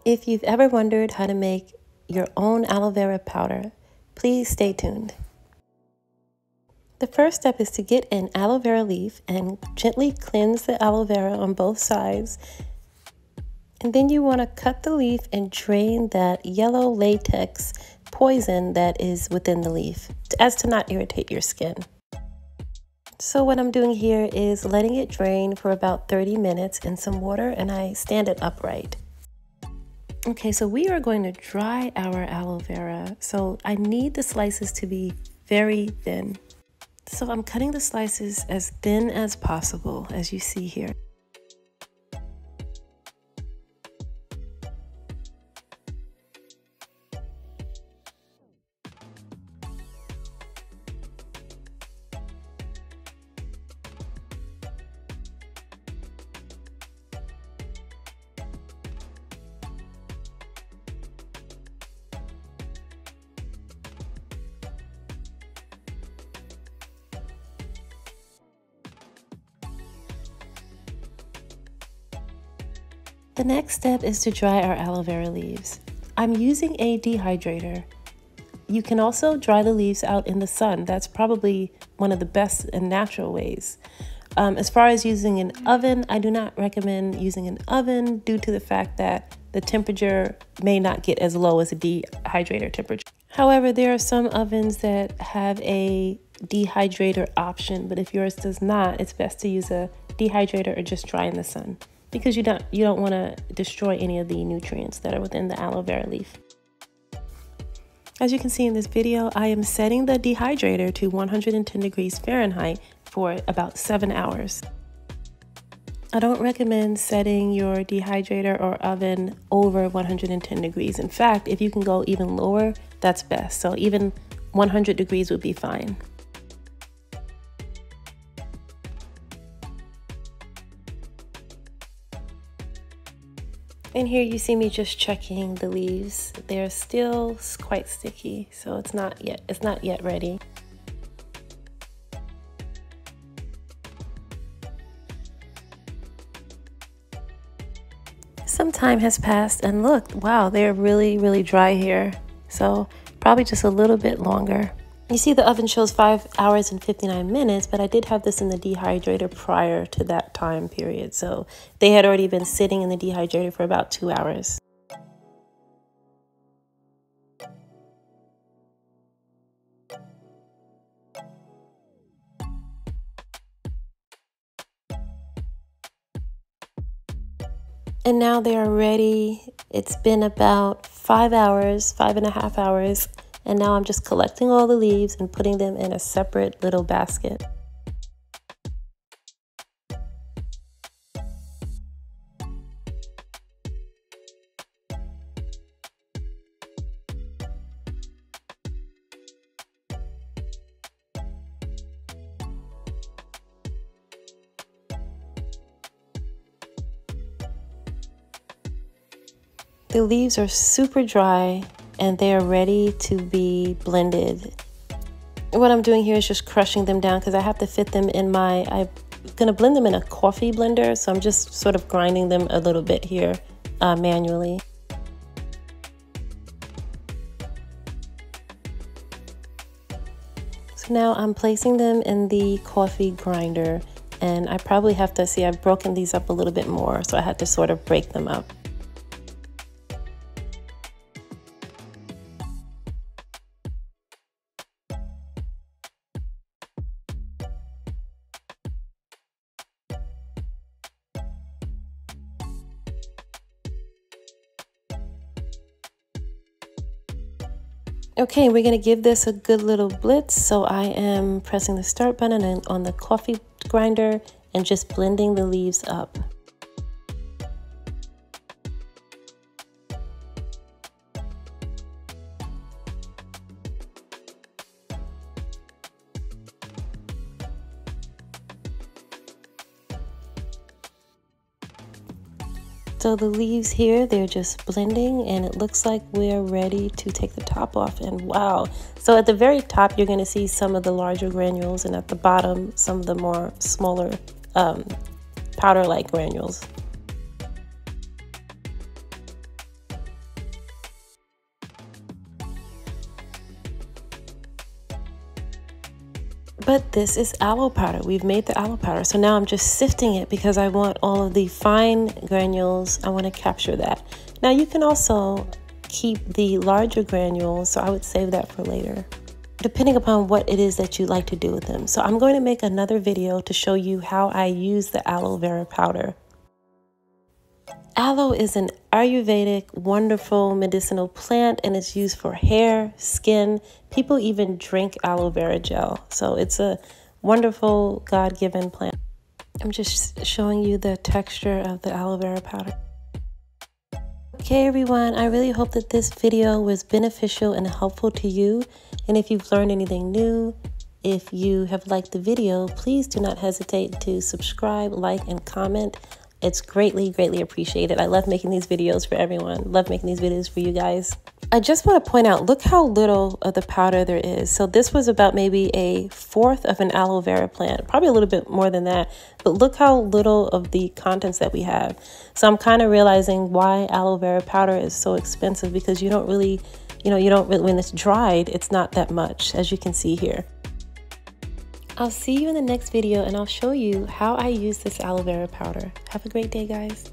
If you've ever wondered how to make your own aloe vera powder, please stay tuned. The first step is to get an aloe vera leaf and gently cleanse the aloe vera on both sides. And then you want to cut the leaf and drain that yellow latex poison that is within the leaf, as to not irritate your skin. So what I'm doing here is letting it drain for about 30 minutes in some water, and I stand it upright. Okay, so we are going to dry our aloe vera. So I need the slices to be very thin. So I'm cutting the slices as thin as possible, as you see here. The next step is to dry our aloe vera leaves. I'm using a dehydrator. You can also dry the leaves out in the sun. That's probably one of the best and natural ways. As far as using an oven, I do not recommend using an oven due to the fact that the temperature may not get as low as a dehydrator temperature. However, there are some ovens that have a dehydrator option, but if yours does not, it's best to use a dehydrator or just dry in the sun, because you don't want to destroy any of the nutrients that are within the aloe vera leaf. As you can see in this video, I am setting the dehydrator to 110 degrees Fahrenheit for about 7 hours. I don't recommend setting your dehydrator or oven over 110 degrees. In fact, if you can go even lower, that's best. So even 100 degrees would be fine. And here you see me just checking the leaves. They're still quite sticky, so it's not yet ready. Some time has passed, and look, wow, they're really dry here. So probably just a little bit longer. You see the oven shows 5 hours and 59 minutes, but I did have this in the dehydrator prior to that time period. So they had already been sitting in the dehydrator for about 2 hours. And now they are ready. It's been about 5 hours, 5.5 hours. And now I'm just collecting all the leaves and putting them in a separate little basket. The leaves are super dry and they are ready to be blended. What I'm doing here is just crushing them down because I have to fit them in I'm gonna blend them in a coffee blender, so I'm just sort of grinding them a little bit here manually. So now I'm placing them in the coffee grinder, and I probably have to see, I've broken these up a little bit more, so I had to sort of break them up. Okay, we're gonna give this a good little blitz. So I am pressing the start button on the coffee grinder and just blending the leaves up. So the leaves here, they're just blending, and it looks like we're ready to take the top off. And wow, so at the very top you're going to see some of the larger granules, and at the bottom some of the more smaller powder-like granules. But this is aloe powder. We've made the aloe powder. So now I'm just sifting it because I want all of the fine granules. I want to capture that. Now you can also keep the larger granules, so I would save that for later, depending upon what it is that you like to do with them. So I'm going to make another video to show you how I use the aloe vera powder. Aloe is an Ayurvedic, wonderful medicinal plant, and it's used for hair, skin. People even drink aloe vera gel. So it's a wonderful God-given plant. I'm just showing you the texture of the aloe vera powder. Okay everyone, I really hope that this video was beneficial and helpful to you. And if you've learned anything new, if you have liked the video, please do not hesitate to subscribe, like, and comment. It's greatly, greatly appreciated. I love making these videos for everyone. Love making these videos for you guys. I just want to point out, look how little of the powder there is. So this was about maybe 1/4 of an aloe vera plant, probably a little bit more than that. But look how little of the contents that we have. So I'm kind of realizing why aloe vera powder is so expensive, because you don't really, when it's dried, it's not that much, as you can see here. I'll see you in the next video, and I'll show you how I use this aloe vera powder. Have a great day, guys.